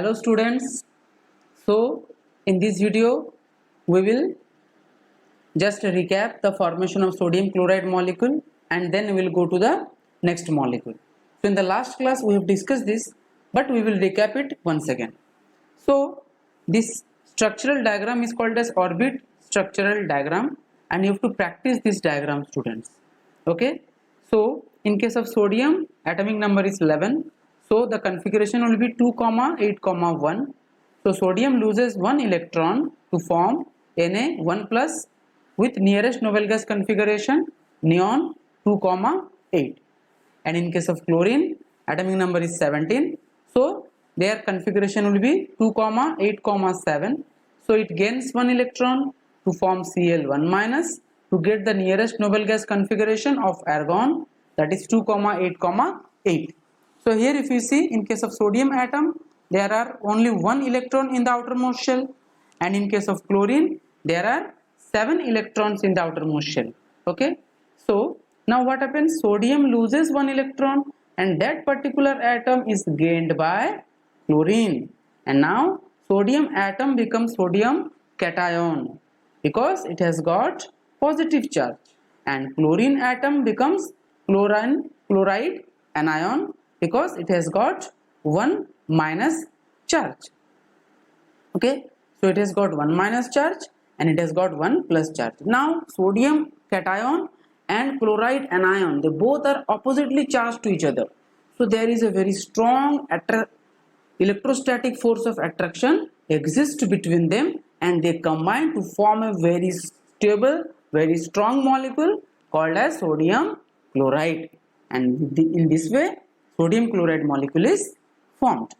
Hello students, so in this video we will just recap the formation of sodium chloride molecule and then we will go to the next molecule. So in the last class we have discussed this, but we will recap it once again. So this structural diagram is called as orbit structural diagram and you have to practice this diagram, students. Okay, so in case of sodium, atomic number is 11. So the configuration will be 2, 8, 1. So sodium loses 1 electron to form Na 1 plus with nearest noble gas configuration neon 2, 8. And in case of chlorine, atomic number is 17. So their configuration will be 2, 8, 7. So it gains 1 electron to form Cl1 minus to get the nearest noble gas configuration of argon, that is 2, 8, 8. So here if you see, in case of sodium atom there are only 1 electron in the outermost shell, and in case of chlorine there are 7 electrons in the outermost shell. Okay, so now what happens? Sodium loses 1 electron and that particular atom is gained by chlorine, and now sodium atom becomes sodium cation because it has got positive charge, and chlorine atom becomes chloride anion because it has got 1 minus charge. Okay, so it has got 1 minus charge and it has got 1 plus charge. Now sodium cation and chloride anion, they both are oppositely charged to each other, so there is a very strong electrostatic force of attraction exists between them, and they combine to form a very stable, very strong molecule called as sodium chloride, and in this way sodium chloride molecule is formed.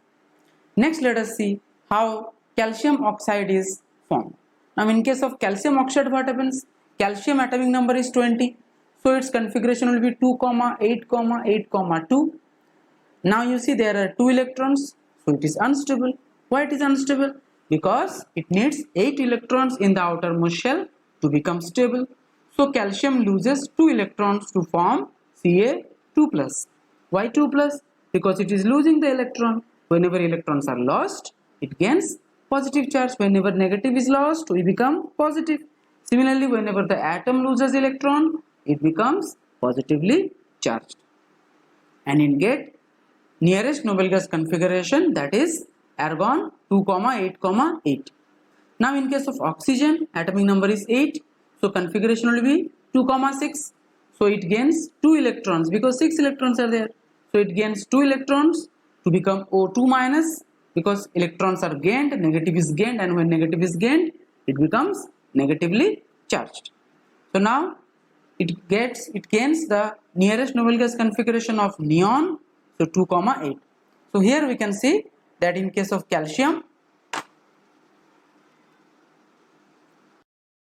Next, let us see how calcium oxide is formed. Now in case of calcium oxide, what happens? Calcium atomic number is 20, so its configuration will be 2, 8, 8, 2. Now you see there are 2 electrons, so it is unstable. Why it is unstable? Because it needs 8 electrons in the outermost shell to become stable. So calcium loses 2 electrons to form Ca2+. Why 2 plus? Because it is losing the electron. Whenever electrons are lost, it gains positive charge. Whenever negative is lost, we become positive. Similarly, whenever the atom loses electron, it becomes positively charged. And in get nearest noble gas configuration, that is argon 2, 8, 8. Now in case of oxygen, atomic number is 8. So configuration will be 2, 6. So it gains 2 electrons because 6 electrons are there. So it gains 2 electrons to become O2 minus because electrons are gained, negative is gained, and when negative is gained, it becomes negatively charged. So now it gains the nearest noble gas configuration of neon, so 2, 8. So here we can see that in case of calcium,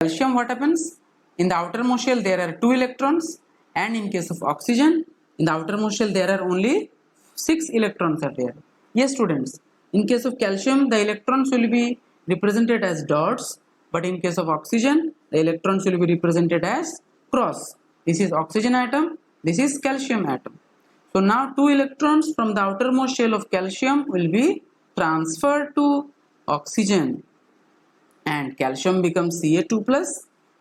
what happens? In the outermost shell there are 2 electrons, and in case of oxygen, in the outermost shell there are only 6 electrons are there. Yes students, in case of calcium the electrons will be represented as dots, but in case of oxygen the electrons will be represented as cross. This is oxygen atom, this is calcium atom. So now 2 electrons from the outermost shell of calcium will be transferred to oxygen, and calcium becomes Ca2+,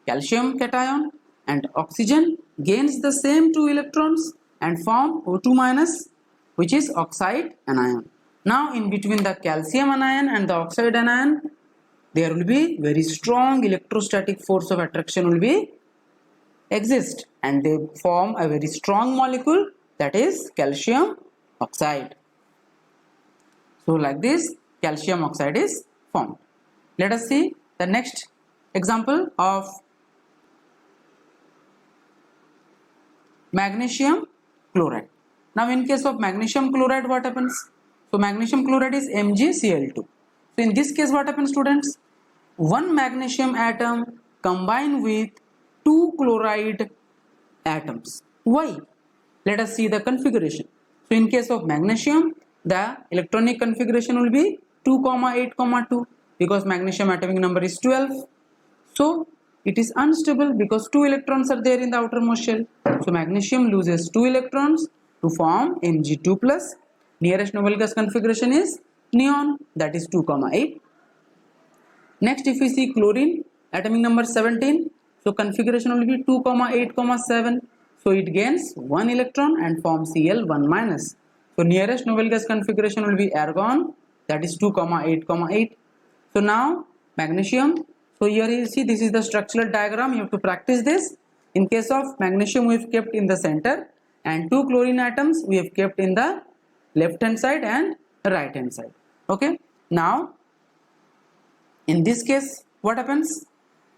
calcium cation, and oxygen gains the same 2 electrons and form O2 minus, which is oxide anion. Now in between the calcium anion and the oxide anion, there will be very strong electrostatic force of attraction will be exist, and they form a very strong molecule, that is calcium oxide. So like this calcium oxide is formed. Let us see the next example of magnesium chloride. Now in case of magnesium chloride, what happens? So magnesium chloride is MgCl2. So in this case what happens, students? One magnesium atom combine with 2 chloride atoms. Why? Let us see the configuration. So in case of magnesium, the electronic configuration will be 2, 8, 2 because magnesium atomic number is 12. So it is unstable because 2 electrons are there in the outermost shell. So magnesium loses 2 electrons to form Mg2+. Nearest noble gas configuration is neon, that is 2, 8. Next, if we see chlorine, atomic number 17, so configuration will be 2, 8, 7. So it gains 1 electron and forms Cl1 minus. So nearest noble gas configuration will be argon, that is 2, 8, 8. So now magnesium. So here you see this is the structural diagram. You have to practice this. In case of magnesium, we have kept in the center, and 2 chlorine atoms we have kept in the left hand side and right hand side. Okay. Now in this case, what happens?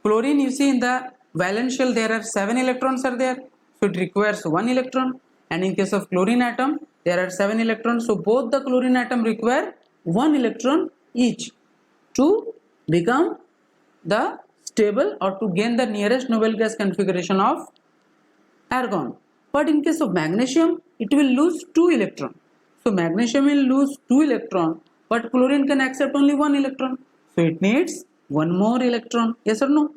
Chlorine, you see in the valence shell there are 7 electrons are there, so it requires 1 electron. And in case of chlorine atom, there are 7 electrons, so both the chlorine atom require 1 electron each to become the stable or to gain the nearest noble gas configuration of argon. But in case of magnesium, it will lose 2 electron. So magnesium will lose 2 electron, but chlorine can accept only 1 electron. So it needs 1 more electron. Yes or no?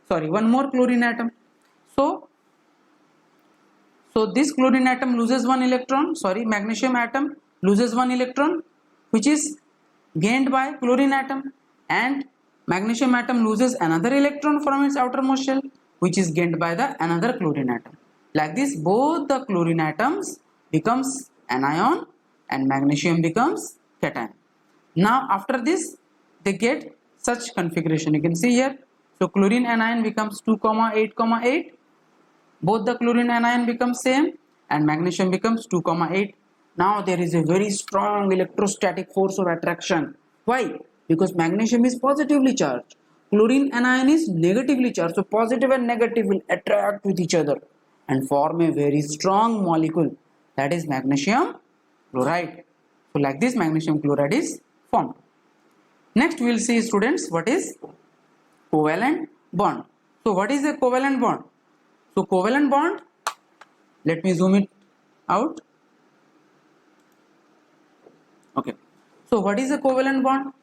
Sorry, 1 more chlorine atom. So this chlorine atom loses 1 electron. Sorry, magnesium atom loses 1 electron, which is gained by chlorine atom, and magnesium atom loses another electron from its outermost shell, which is gained by the another chlorine atom. Like this, both the chlorine atoms becomes anion and magnesium becomes cation. Now after this, they get such configuration. You can see here. So chlorine anion becomes 2, 8, 8. Both the chlorine anion becomes same and magnesium becomes 2, 8. Now there is a very strong electrostatic force of attraction. Why? Because magnesium is positively charged. Chlorine anion is negatively charged. So positive and negative will attract with each other and form a very strong molecule, that is magnesium chloride. So like this, magnesium chloride is formed. Next we will see, students, what is covalent bond. So what is a covalent bond? So covalent bond, let me zoom it out. Okay. So what is a covalent bond?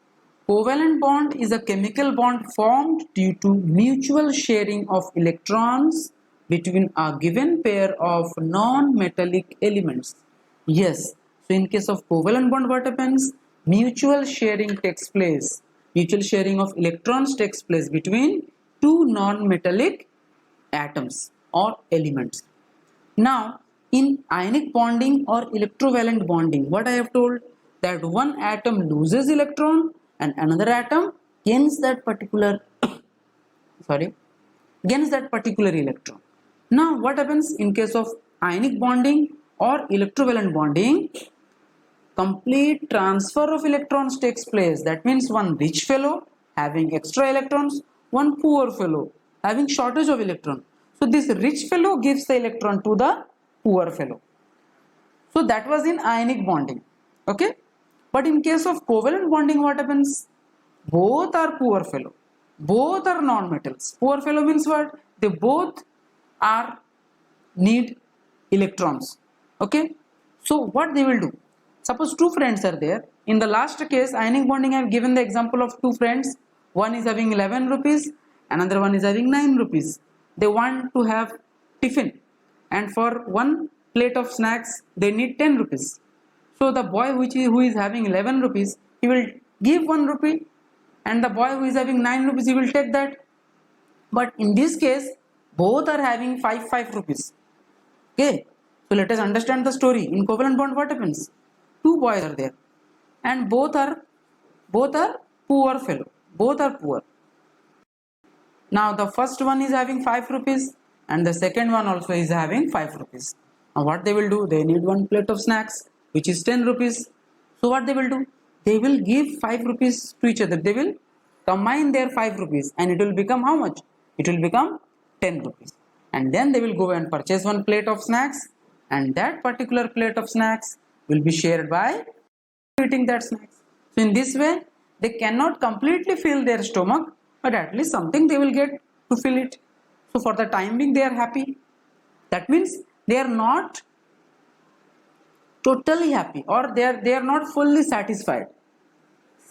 Covalent bond is a chemical bond formed due to mutual sharing of electrons between a given pair of non-metallic elements. Yes. So in case of covalent bond, what happens? Mutual sharing takes place. Mutual sharing of electrons takes place between two non-metallic atoms or elements. Now in ionic bonding or electrovalent bonding, what I have told, that one atom loses electron and another atom gains that particular electron. Now what happens in case of ionic bonding or electrovalent bonding? Complete transfer of electrons takes place. That means one rich fellow having extra electrons, one poor fellow having shortage of electron. So this rich fellow gives the electron to the poor fellow. So that was in ionic bonding. Okay. But in case of covalent bonding, what happens? Both are poor fellow. Both are non-metals. Poor fellow means what? They both are need electrons. Okay. So what they will do? Suppose two friends are there. In the last case, ionic bonding, I have given the example of two friends. One is having 11 rupees, another one is having 9 rupees. They want to have tiffin, and for one plate of snacks, they need 10 rupees. So the boy who is having 11 rupees, he will give 1 rupee, and the boy who is having 9 rupees, he will take that. But in this case, both are having 5 rupees. Okay. So let us understand the story. In covalent bond, what happens? Two boys are there, and both are poor fellow. Both are poor. Now the first one is having 5 rupees, and the second one also is having 5 rupees. Now what they will do? They need one plate of snacks, which is 10 rupees. So what they will do? They will give 5 rupees to each other. They will combine their 5 rupees, and it will become how much? It will become 10 rupees. And then they will go and purchase one plate of snacks, and that particular plate of snacks will be shared by eating that snacks. So in this way, they cannot completely fill their stomach, but at least something they will get to fill it. So for the time being, they are happy. That means they are not totally happy, or they are not fully satisfied.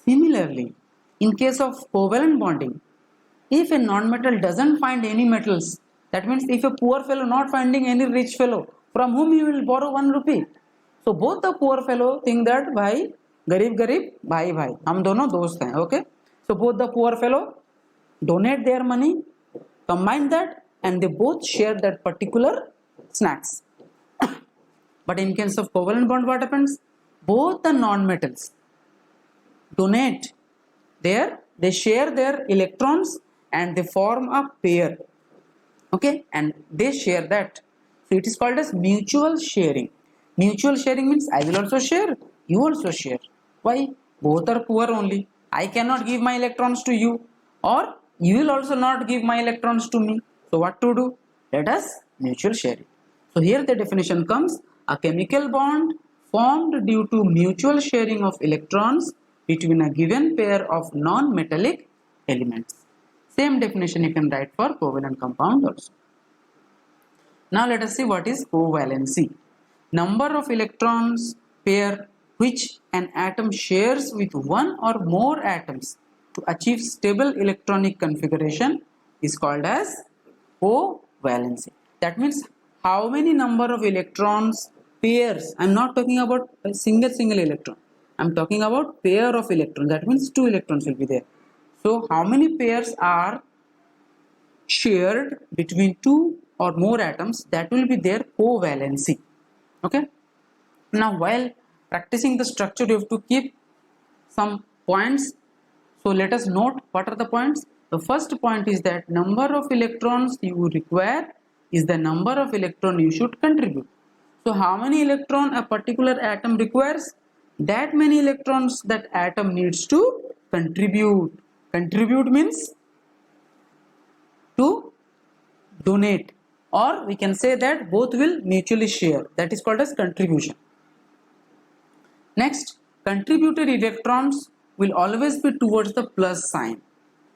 Similarly, in case of covalent bonding, if a non-metal doesn't find any metals, that means if a poor fellow not finding any rich fellow, from whom he will borrow 1 rupee. So both the poor fellow think that, bhai, गरीब गरीब भाई भाई, हम दोनों दोस्त हैं. Okay, so both the poor fellow donate their money, combine that, and they both share that particular snacks. But in case of covalent bond, what happens? Both the non-metals donate they share their electrons and they form a pair. Okay, and they share that. So it is called as mutual sharing. Mutual sharing means I will also share, you also share. Why? Both are poor only. I cannot give my electrons to you, or you will also not give my electrons to me. So what to do? Let us mutual sharing. So here the definition comes: a chemical bond formed due to mutual sharing of electrons between a given pair of non-metallic elements. Same definition you can write for covalent compound also. Now let us see what is covalency. Number of electrons pair which an atom shares with one or more atoms to achieve stable electronic configuration is called as covalency. That means how many number of electrons pairs. I am not talking about a single electron. I am talking about pair of electrons. That means 2 electrons will be there. So how many pairs are shared between 2 or more atoms, that will be their covalency. Okay, now while practicing the structure you have to keep some points. So let us note what are the points. The first point is that number of electrons you require is the number of electron you should contribute. So how many electron a particular atom requires, that many electrons that atom needs to contribute. Contribute means to donate, or we can say that both will mutually share. That is called as contribution. Next, contributed electrons will always be towards the plus sign.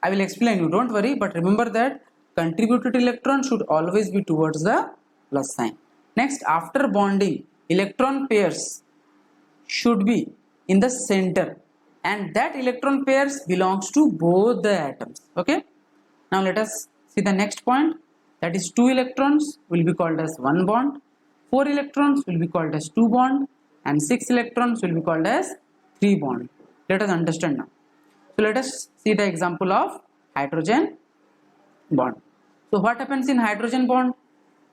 I will explain you, don't worry, but remember that contributed electron should always be towards the plus sign. Next, after bonding, electron pairs should be in the center, and that electron pairs belongs to both the atoms. Okay, now let us see the next point. That is 2 electrons will be called as 1 bond, 4 electrons will be called as 2 bond, and 6 electrons will be called as 3 bond. Let us understand now. So let us see the example of hydrogen bond. So what happens in hydrogen bond?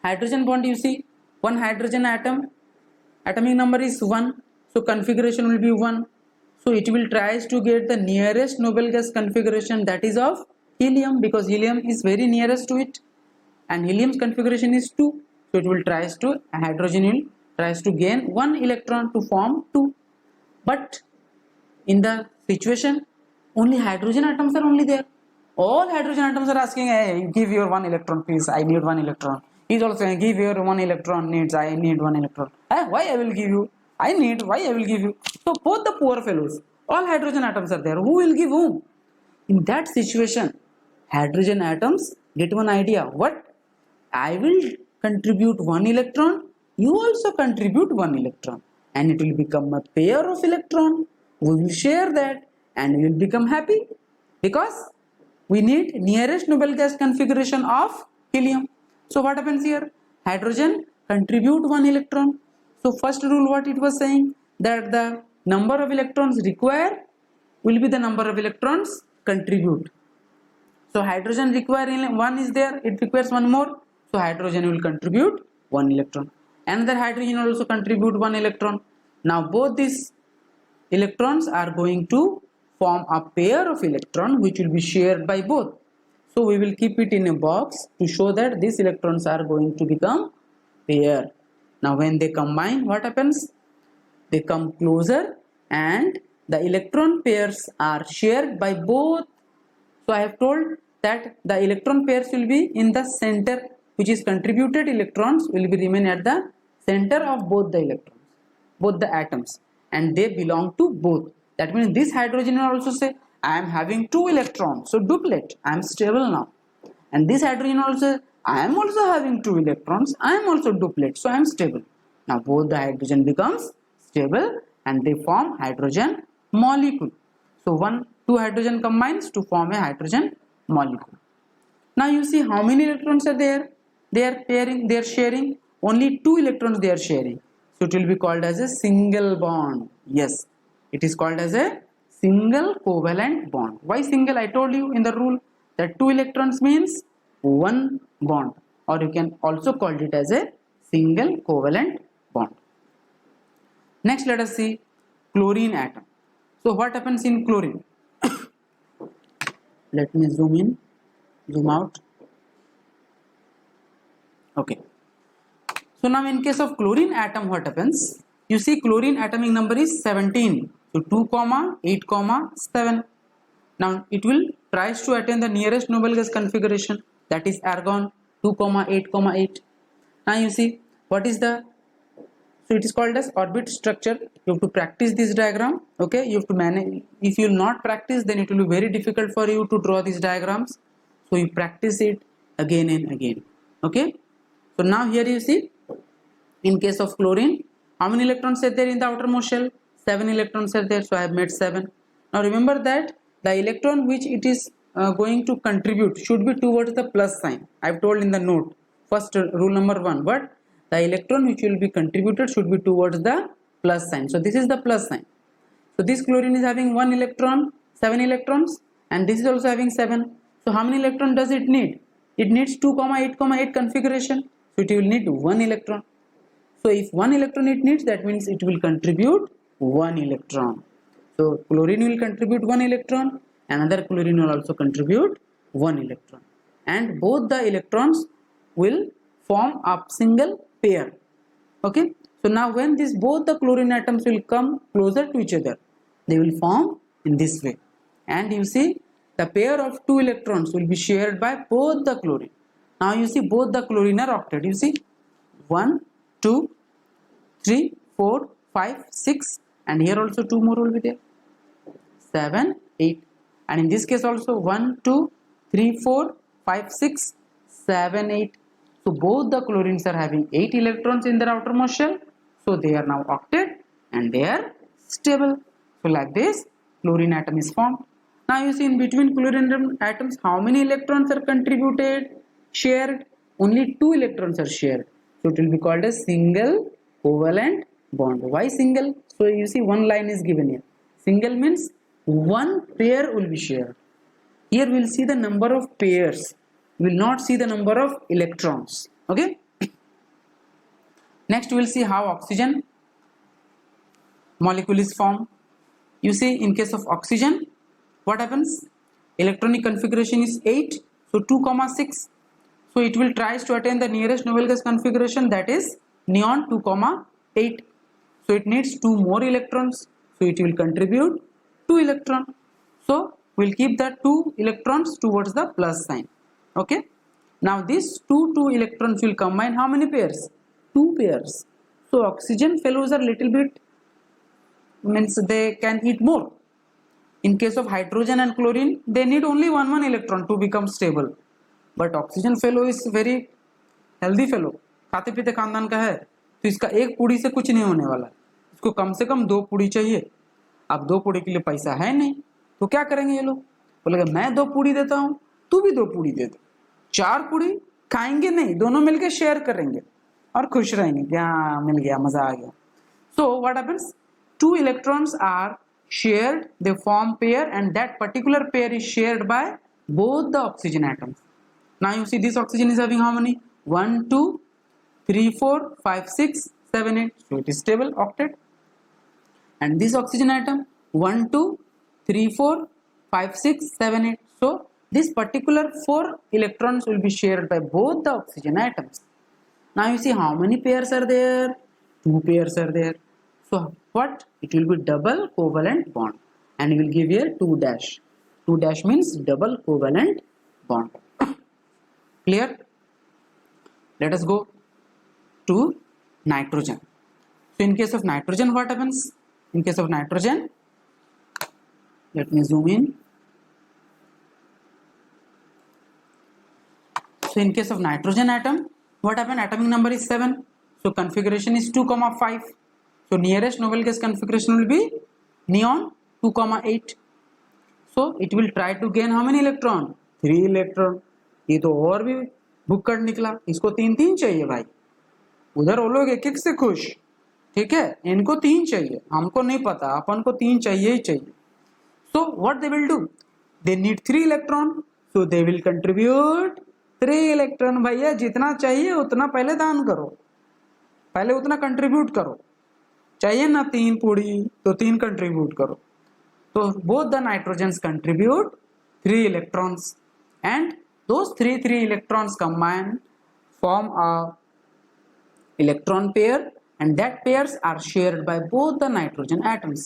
Hydrogen bond, you see, one hydrogen atom, atomic number is 1, so configuration will be 1. So it will tries to get the nearest noble gas configuration, that is of helium, because helium is very nearest to it, and helium's configuration is 2. So it will tries to, hydrogen will tries to gain 1 electron to form 2. But in the situation, only hydrogen atoms are only there. All hydrogen atoms are asking, hey, give your 1 electron please, I need 1 electron. He is also saying, give your 1 electron needs, I need 1 electron. Why I will give you? I need, why I will give you? So both the poor fellows, all hydrogen atoms are there. Who will give whom? In that situation, hydrogen atoms get one idea. What? I will contribute 1 electron, you also contribute 1 electron, and it will become a pair of electron. We will share that and we will become happy, because we need nearest noble gas configuration of helium. So what happens here? Hydrogen contribute 1 electron. So first rule what it was saying, that the number of electrons required will be the number of electrons contribute. So hydrogen require 1 is there, it requires 1 more. So hydrogen will contribute 1 electron. Another hydrogen will also contribute 1 electron. Now both these electrons are going to form a pair of electron which will be shared by both. So we will keep it in a box to show that these electrons are going to become pair. Now when they combine, what happens? They come closer and the electron pairs are shared by both. So I have told that the electron pairs will be in the center, which is contributed electrons will be remain at the center of both the electrons, both the atoms, and they belong to both. That means this hydrogen will also say, I am having 2 electrons, so duplet, I am stable now. And this hydrogen also, I am also having 2 electrons, I am also duplet, so I am stable. Now both the hydrogen becomes stable and they form hydrogen molecule. So 2 hydrogen combines to form a hydrogen molecule. Now you see how many electrons are there? They are pairing, they are sharing. Only 2 electrons they are sharing. So it will be called as a single bond. Yes. It is called as a single covalent bond. Why single? I told you in the rule that 2 electrons means one bond, or you can also call it as a single covalent bond. Next, let us see chlorine atom. So what happens in chlorine? Let me zoom in, zoom out. Okay. So now in case of chlorine atom, what happens? You see chlorine atomic number is 17. So 2, 8, 7. Now it will tries to attain the nearest noble gas configuration, that is argon 2, 8, 8. Now you see what is the, so it is called as orbit structure. You have to practice this diagram. Okay, you have to manage. If you will not practice, then it will be very difficult for you to draw these diagrams. So you practice it again and again. Okay, so now here you see, in case of chlorine, how many electrons are there in the outermost shell? 7 electrons are there, so I have made 7. Now remember that the electron which it is going to contribute should be towards the plus sign. I have told in the note, first rule number 1, but the electron which will be contributed should be towards the plus sign. So this is the plus sign. So this chlorine is having 1 electron, 7 electrons, and this is also having 7. So how many electron does it need? It needs 2, 8, 8 configuration. So it will need 1 electron. So if 1 electron it needs, that means it will contribute 1 electron. So chlorine will contribute 1 electron, another chlorine will also contribute 1 electron, and both the electrons will form a single pair. Okay, so now when this both the chlorine atoms will come closer to each other, they will form in this way, and you see the pair of 2 electrons will be shared by both the chlorine. Now you see both the chlorine are octet. You see 1, 2, 3, 4, 5, 6, and here also 2 more will be there, 7, 8, and in this case also 1, 2, 3, 4, 5, 6, 7, 8. So both the chlorines are having 8 electrons in their outermost shell, so they are now octet and they are stable. So like this chlorine atom is formed. Now you see in between chlorine atoms how many electrons are contributed, shared? Only 2 electrons are shared, so it will be called a single covalent bond. Why single? So you see one line is given here. Single means one pair will be shared. Here we will see the number of pairs, we will not see the number of electrons. Okay. Next we will see how oxygen molecule is formed. You see in case of oxygen what happens? Electronic configuration is 8, so 2, 6. So it will tries to attain the nearest noble gas configuration, that is neon 2, 8. So it needs 2 more electrons, so it will contribute 2 electrons. So we'll keep the 2 electrons towards the plus sign. Okay, now these 2 electrons will combine how many pairs? 2 pairs. So oxygen fellows are little bit, means they can eat more. In case of hydrogen and chlorine, they need only 1 electron to become stable, but oxygen fellow is very healthy fellow, खाते पीते खानदान का है, तो इसका एक पूड़ी से कुछ नहीं होने वाला, इसको कम से कम 2 पूड़ी चाहिए. अब 2 पूड़ी के लिए पैसा है नहीं, तो क्या करेंगे ये लोग? बोलेगा मैं 2 पूड़ी देता हूँ, तू भी 2 पूड़ी दे दो. 4 पूड़ी खाएंगे नहीं, दोनों मिलकर शेयर करेंगे और खुश रहेंगे, हाँ मिल गया, मजा आ गया. So what happens? 2 electrons are shared, they form pair, and that particular pair is shared by both the oxygen atoms. Now you see this oxygen is having how many? 1, 2, 3, 4, 5, 6, 7, 8. So it is stable octet. And this oxygen atom 1, 2, 3, 4, 5, 6, 7, 8. So this particular 4 electrons will be shared by both the oxygen atoms. Now you see how many pairs are there? 2 pairs are there. So what? It will be double covalent bond, and we will give here 2 dash. 2 dash means double covalent bond. Clear? Let us go to nitrogen. So in case of nitrogen what happens? In case of nitrogen, let me zoom in. So in case of nitrogen atom, what happened? Atomic number is 7, so configuration is 2, 5. So nearest noble gas configuration will be neon 2, 8. So it will try to gain how many electron? 3 electron. ये तो और भी भुक्कड़ निकला, इसको 3 चाहिए भाई. उधर वो लोग 1 से खुश, ठीक है, इनको 3 चाहिए, हमको नहीं पता, अपन को 3 चाहिए ही चाहिए. So what they will do? They need 3 electron, so they will contribute 3 electron. भैया जितना चाहिए उतना पहले दान करो, पहले उतना कंट्रीब्यूट करो. चाहिए ना 3 पूड़ी तो 3 कंट्रीब्यूट करो. तो both the nitrogens contribute 3 electrons, and those 3 electrons combine form a electron pair, and that pairs are shared by both the nitrogen atoms.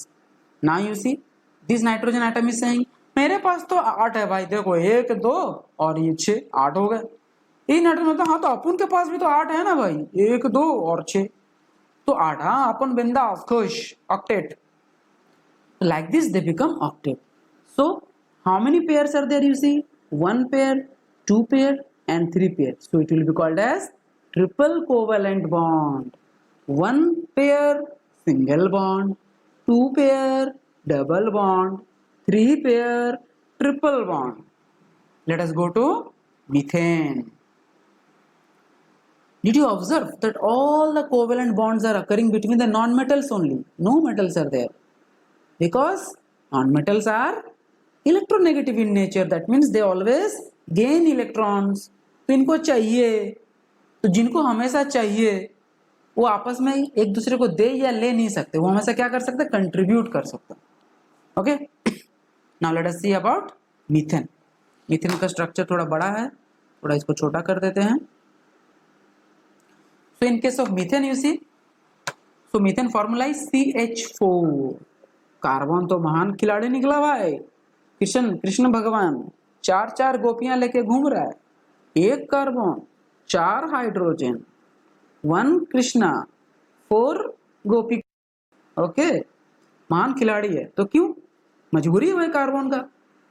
Now you see this nitrogen atom is saying मेरे पास तो 8 है भाई, देखो 1 2 और ये 6, 8 हो गए. ये नाइट्रोजन होता, हाँ तो अपन के पास भी तो 8 है ना भाई, 1 2 और 6 तो 8. हाँ अपन बिंदास खुश, octet. Like this they become octet. So how many pairs are there? You see 1 pair, 2 pair and 3 pair. So it will be called as triple covalent bond. 1 pair single bond, 2 pair double bond, 3 pair triple bond. Let us go to methane. Did you observe that all the covalent bonds are occurring between the non-metals only? No metals are there. Because non-metals are electronegative in nature, that means they always gain electrons. तो इनको चाहिए, तो जिनको हमेशा चाहिए वो आपस में एक दूसरे को दे या ले नहीं सकते, वो हमेशा क्या कर सकते, कंट्रीब्यूट कर सकते. Okay, now let us see about methane. Methane का स्ट्रक्चर थोड़ा बड़ा है, थोड़ा इसको छोटा कर देते हैं. So in case of methane you see, so methane formula is CH4. Carbon तो महान खिलाड़ी निकला भाई, कृष्ण भगवान 4 गोपियां लेके घूम रहा है. 1 कार्बन, 4 हाइड्रोजन, 1 कृष्णा, 4 गोपी. ओके, महान खिलाड़ी है. तो क्यों, मजबूरी है भाई कार्बन का.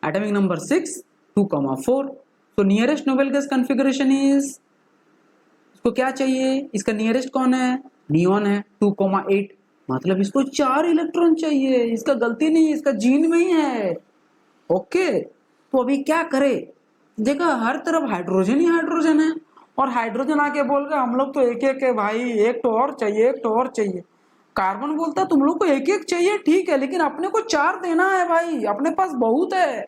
Atomic number 6 2,4. तो nearest noble gas configuration is, इसको क्या चाहिए, इसका नियरेस्ट कौन है, नियॉन है 2,8. मतलब इसको 4 इलेक्ट्रॉन चाहिए, इसका गलती नहीं है, इसका जीन में ही है. ओके, तो अभी क्या करे, देखा हर तरफ हाइड्रोजन ही हाइड्रोजन है, और हाइड्रोजन आके बोल गए हम लोग तो एक एक है भाई, एक तो और चाहिए, एक तो और चाहिए. कार्बन बोलता तुम लोग को एक एक चाहिए ठीक है, लेकिन अपने को 4 देना है भाई, अपने पास बहुत है.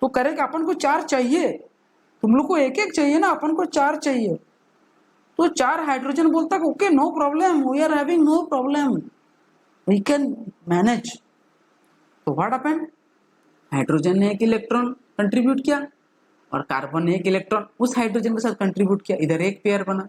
तो करेगा अपन को 4 चाहिए, तुम लोग को एक एक चाहिए ना, अपन को 4 चाहिए. तो 4 हाइड्रोजन बोलता okay no problem, we are having no problem, we can manage. तो व्हाट हैपेंड, हाइड्रोजन ने 1 इलेक्ट्रॉन कंट्रीब्यूट किया और कार्बन ने 1 इलेक्ट्रॉन उस हाइड्रोजन के साथ कंट्रीब्यूट किया, इधर एक पेयर बना.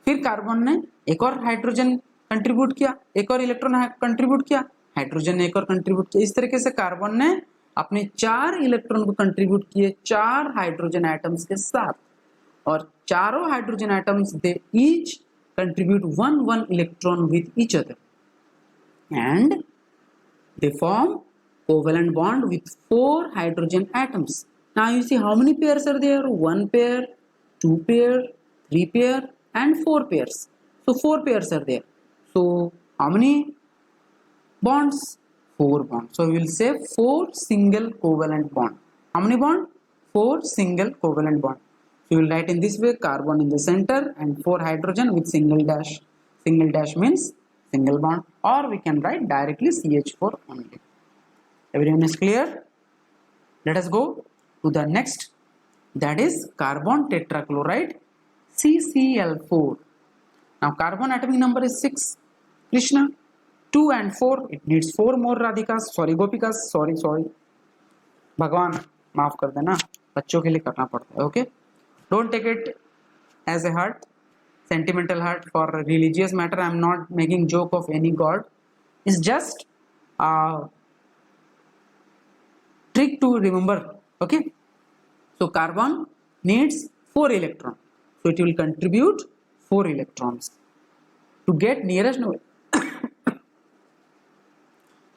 फिर कार्बन ने एक और हाइड्रोजन कंट्रीब्यूट किया, एक और इलेक्ट्रॉन कंट्रीब्यूट किया, हाइड्रोजन ने एक और कंट्रीब्यूट किया. इस तरीके से कार्बन ने अपने 4 इलेक्ट्रॉन को कंट्रीब्यूट किए 4 हाइड्रोजन एटम्स के साथ, और चारों hydrogen atoms they each contribute 1 electron with each other, and they form covalent bond with 4 hydrogen atoms. Now you see how many pairs are there, 1 pair, 2 pair, 3 pair and 4 pairs. So 4 pairs are there. So how many bonds, 4 bonds. So we will say 4 single covalent bond. How many bond, 4 single covalent bond. So we will write in this way, carbon in the center and 4 hydrogen with single dash. Single dash means single bond, or we can write directly CH4 only. Everyone is clear? Let us go to the next, that is carbon tetrachloride CCl4. Now carbon atomic number is 6, Krishna, 2 and 4, it needs 4 more Radhikas, sorry Gopikas, sorry भगवान माफ कर देना, बच्चों के लिए करना पड़ता है. Okay, don't take it as a hurt, sentimental hurt for religious matter. I am not making joke of any god, it's just a trick to remember. Okay, so carbon needs 4 electrons, so it will contribute 4 electrons to get nearest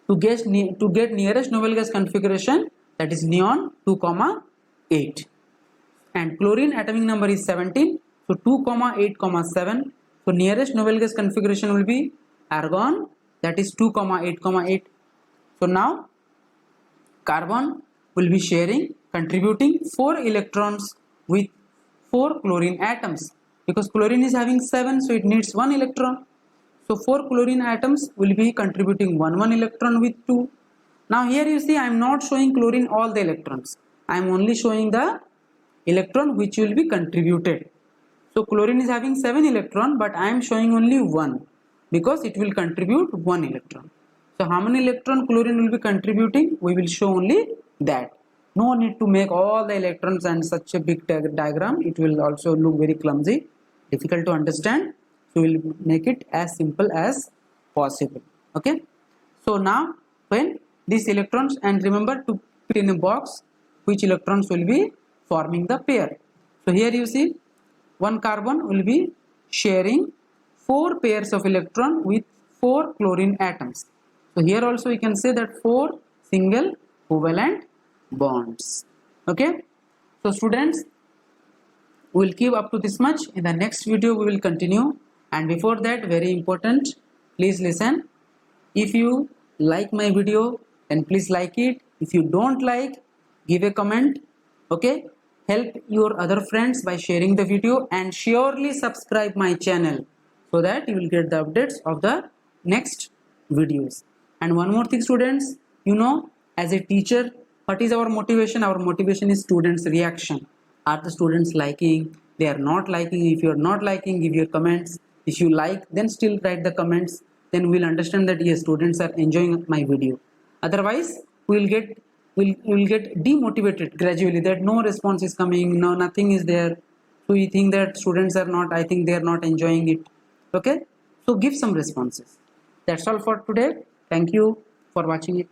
to get nearest noble gas configuration, that is neon 2,8, and chlorine atomic number is 17, so 2,8,7. so nearest noble gas configuration will be argon, that is 2,8,8. so now carbon will be contributing 4 electrons with 4 chlorine atoms, because chlorine is having 7, so it needs 1 electron. So 4 chlorine atoms will be contributing one electron with 2. Now here you see I am not showing chlorine all the electrons. I am only showing the electron which will be contributed. So chlorine is having 7 electron, but I am showing only 1 because it will contribute 1 electron. So how many electron chlorine will be contributing? We will show only that. No need to make all the electrons and such a big diagram. It will also look very clumsy, difficult to understand. So we will make it as simple as possible. Okay. So now when these electrons, and remember to put in a box which electrons will be forming the pair. So here you see one carbon will be sharing 4 pairs of electron with 4 chlorine atoms. So here also we can say that 4 single covalent bonds. Okay. So students, we will keep up to this much. In the next video we will continue, and before that, very important, please listen. If you like my video, then please like it. If you don't like, give a comment. Okay. Help your other friends by sharing the video, and surely subscribe my channel so that you will get the updates of the next videos. And one more thing, students, you know, as a teacher, what is our motivation? Our motivation is students' reaction. Are the students liking? They are not liking. If you are not liking, give your comments. If you like, then still write the comments. Then we'll understand that yes, students are enjoying my video. Otherwise, we'll get demotivated gradually, that no response is coming, no, nothing is there. So we think that students are not, I think they are not enjoying it. Okay. So give some responses. That's all for today. Thank you for watching it.